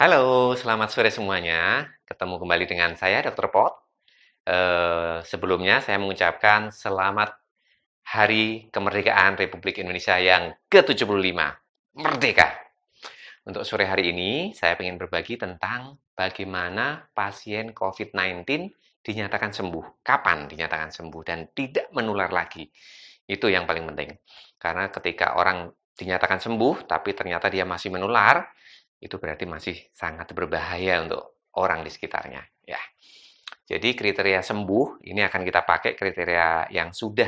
Halo, selamat sore semuanya. Ketemu kembali dengan saya, Dr. Pot. Sebelumnya saya mengucapkan selamat Hari Kemerdekaan Republik Indonesia yang ke-75. Merdeka! Untuk sore hari ini, saya ingin berbagi tentang bagaimana pasien COVID-19 dinyatakan sembuh. Kapan dinyatakan sembuh dan tidak menular lagi. Itu yang paling penting. Karena ketika orang dinyatakan sembuh, tapi ternyata dia masih menular, itu berarti masih sangat berbahaya untuk orang di sekitarnya. Ya. Jadi kriteria sembuh ini akan kita pakai kriteria yang sudah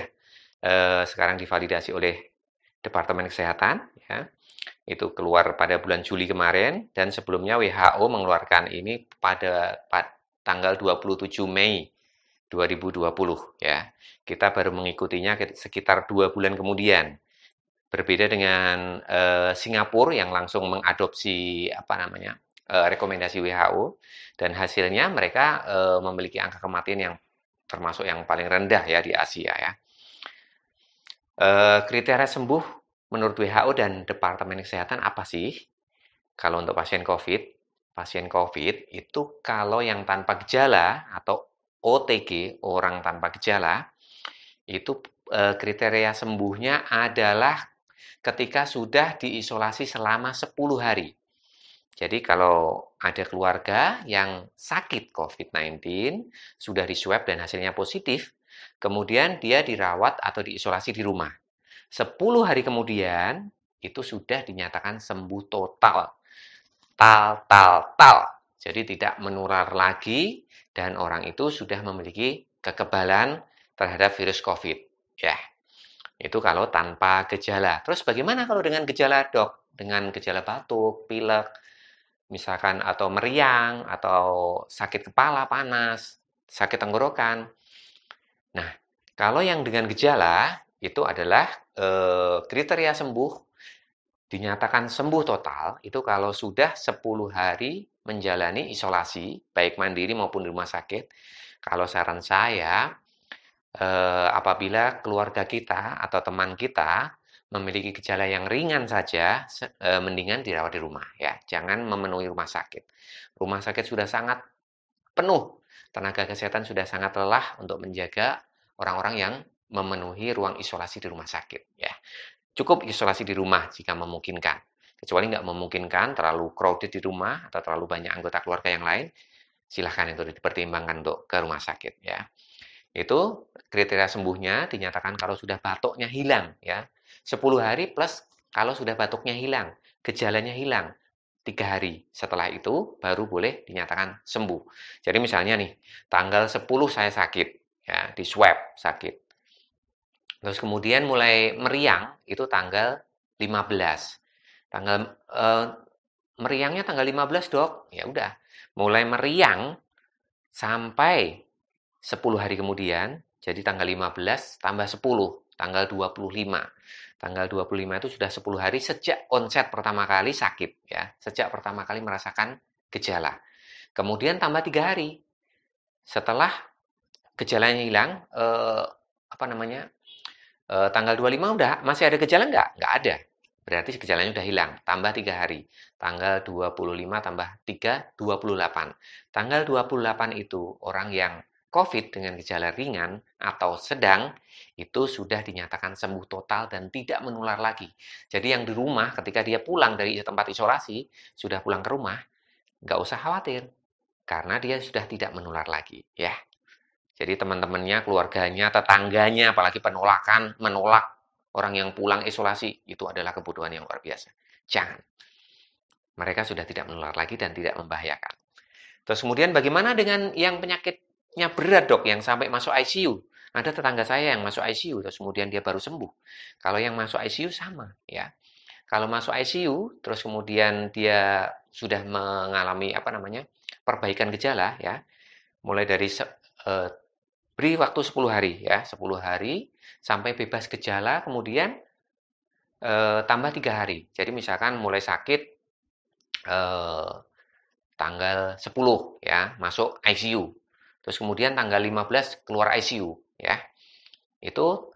sekarang divalidasi oleh Departemen Kesehatan. Ya. Itu keluar pada bulan Juli kemarin dan sebelumnya WHO mengeluarkan ini pada tanggal 27 Mei 2020 ya. Kita baru mengikutinya sekitar 2 bulan kemudian. Berbeda dengan Singapura yang langsung mengadopsi rekomendasi WHO dan hasilnya mereka memiliki angka kematian yang termasuk yang paling rendah ya di Asia ya. Kriteria sembuh menurut WHO dan Departemen Kesehatan apa sih? Kalau untuk pasien COVID itu kalau yang tanpa gejala atau OTG, orang tanpa gejala, itu kriteria sembuhnya adalah ketika sudah diisolasi selama 10 hari. Jadi kalau ada keluarga yang sakit COVID-19, sudah diswab dan hasilnya positif, kemudian dia dirawat atau diisolasi di rumah. 10 hari kemudian, itu sudah dinyatakan sembuh total. Tal. Jadi tidak menular lagi dan orang itu sudah memiliki kekebalan terhadap virus COVID. Ya, itu kalau tanpa gejala. Terus bagaimana kalau dengan gejala, Dok? Dengan gejala batuk, pilek, misalkan atau meriang, atau sakit kepala, panas, sakit tenggorokan. Nah, kalau yang dengan gejala itu adalah kriteria sembuh, dinyatakan sembuh total, itu kalau sudah 10 hari menjalani isolasi, baik mandiri maupun di rumah sakit. Kalau saran saya, apabila keluarga kita atau teman kita memiliki gejala yang ringan saja, mendingan dirawat di rumah ya. Jangan memenuhi rumah sakit. Rumah sakit sudah sangat penuh. Tenaga kesehatan sudah sangat lelah untuk menjaga orang-orang yang memenuhi ruang isolasi di rumah sakit ya. Cukup isolasi di rumah jika memungkinkan. Kecuali nggak memungkinkan, terlalu crowded di rumah atau terlalu banyak anggota keluarga yang lain, silahkan itu dipertimbangkan untuk ke rumah sakit ya. Itu kriteria sembuhnya dinyatakan kalau sudah batuknya hilang ya. 10 hari plus kalau sudah batuknya hilang, gejalanya hilang. 3 hari setelah itu baru boleh dinyatakan sembuh. Jadi misalnya nih, tanggal 10 saya sakit ya, di swab sakit. Terus kemudian mulai meriang itu tanggal 15. Tanggal meriangnya tanggal 15, Dok. Ya udah, mulai meriang sampai 10 hari kemudian, jadi tanggal 15 tambah 10, tanggal 25. Tanggal 25 itu sudah 10 hari sejak onset pertama kali sakit ya, sejak pertama kali merasakan gejala. Kemudian tambah 3 hari. Setelah gejalanya hilang, tanggal 25 udah masih ada gejala nggak? Nggak ada. Berarti gejalanya udah hilang. Tambah 3 hari. Tanggal 25 tambah 3, 28. Tanggal 28 itu orang yang COVID dengan gejala ringan atau sedang itu sudah dinyatakan sembuh total dan tidak menular lagi. Jadi yang di rumah ketika dia pulang dari tempat isolasi, sudah pulang ke rumah, nggak usah khawatir. Karena dia sudah tidak menular lagi. Ya. Jadi teman-temannya, keluarganya, tetangganya, apalagi menolak orang yang pulang isolasi, itu adalah kebutuhan yang luar biasa. Jangan. Mereka sudah tidak menular lagi dan tidak membahayakan. Terus kemudian bagaimana dengan yang penyakitnya berat, Dok, yang sampai masuk ICU? Ada tetangga saya yang masuk ICU, terus kemudian dia baru sembuh. Kalau yang masuk ICU sama, ya. Kalau masuk ICU, terus kemudian dia sudah mengalami perbaikan gejala, ya, mulai dari beri waktu 10 hari ya, 10 hari sampai bebas gejala, kemudian tambah 3 hari. Jadi misalkan mulai sakit tanggal 10 ya, masuk ICU. Terus kemudian tanggal 15 keluar ICU ya. Itu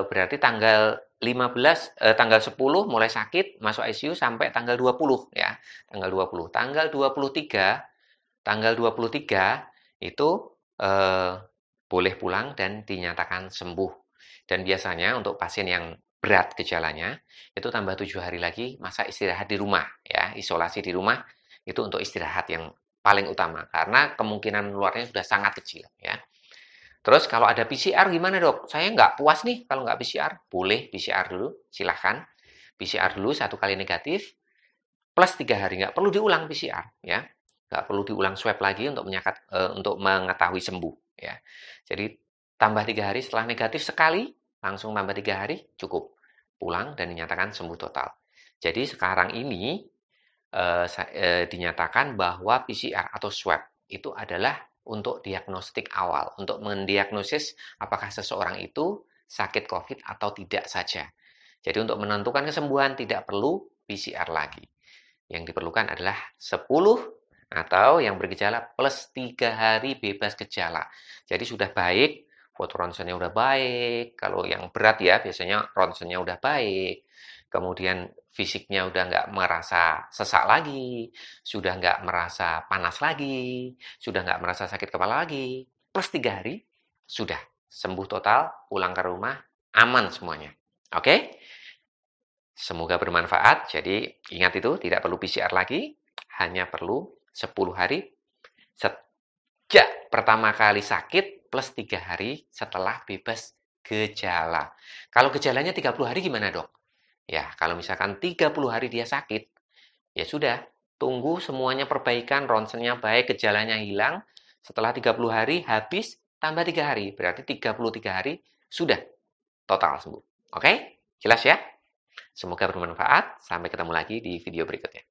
berarti tanggal tanggal 10 mulai sakit, masuk ICU sampai tanggal 20 ya. Tanggal 20. Tanggal 23 itu boleh pulang dan dinyatakan sembuh. Dan biasanya untuk pasien yang berat gejalanya, itu tambah 7 hari lagi masa istirahat di rumah ya, isolasi di rumah itu untuk istirahat yang paling utama karena kemungkinan menularnya sudah sangat kecil ya. Terus kalau ada PCR gimana dok? Saya nggak puas nih kalau nggak PCR. Boleh PCR dulu, silahkan. PCR dulu 1 kali negatif, plus 3 hari. Nggak perlu diulang PCR ya. Nggak perlu diulang swab lagi untuk mengetahui sembuh ya. Jadi tambah 3 hari setelah negatif sekali, langsung tambah 3 hari cukup. Pulang dan dinyatakan sembuh total. Jadi sekarang ini dinyatakan bahwa PCR atau swab itu adalah untuk diagnostik awal, untuk mendiagnosis apakah seseorang itu sakit COVID atau tidak saja. Jadi untuk menentukan kesembuhan tidak perlu PCR lagi. Yang diperlukan adalah 10 atau yang bergejala plus 3 hari bebas gejala. Jadi sudah baik, foto ronsennya udah baik, kalau yang berat ya biasanya ronsennya udah baik, kemudian fisiknya udah nggak merasa sesak lagi, sudah nggak merasa panas lagi, sudah nggak merasa sakit kepala lagi, plus 3 hari, sudah sembuh total, pulang ke rumah, aman semuanya. Oke? Semoga bermanfaat. Jadi ingat itu, tidak perlu PCR lagi, hanya perlu 10 hari sejak pertama kali sakit plus 3 hari setelah bebas gejala. Kalau gejalanya 30 hari gimana dok? Ya, kalau misalkan 30 hari dia sakit, ya sudah, tunggu semuanya perbaikan, ronsennya baik, gejalanya hilang. Setelah 30 hari habis, tambah 3 hari. Berarti 33 hari sudah total sembuh. Oke? Jelas ya? Semoga bermanfaat. Sampai ketemu lagi di video berikutnya.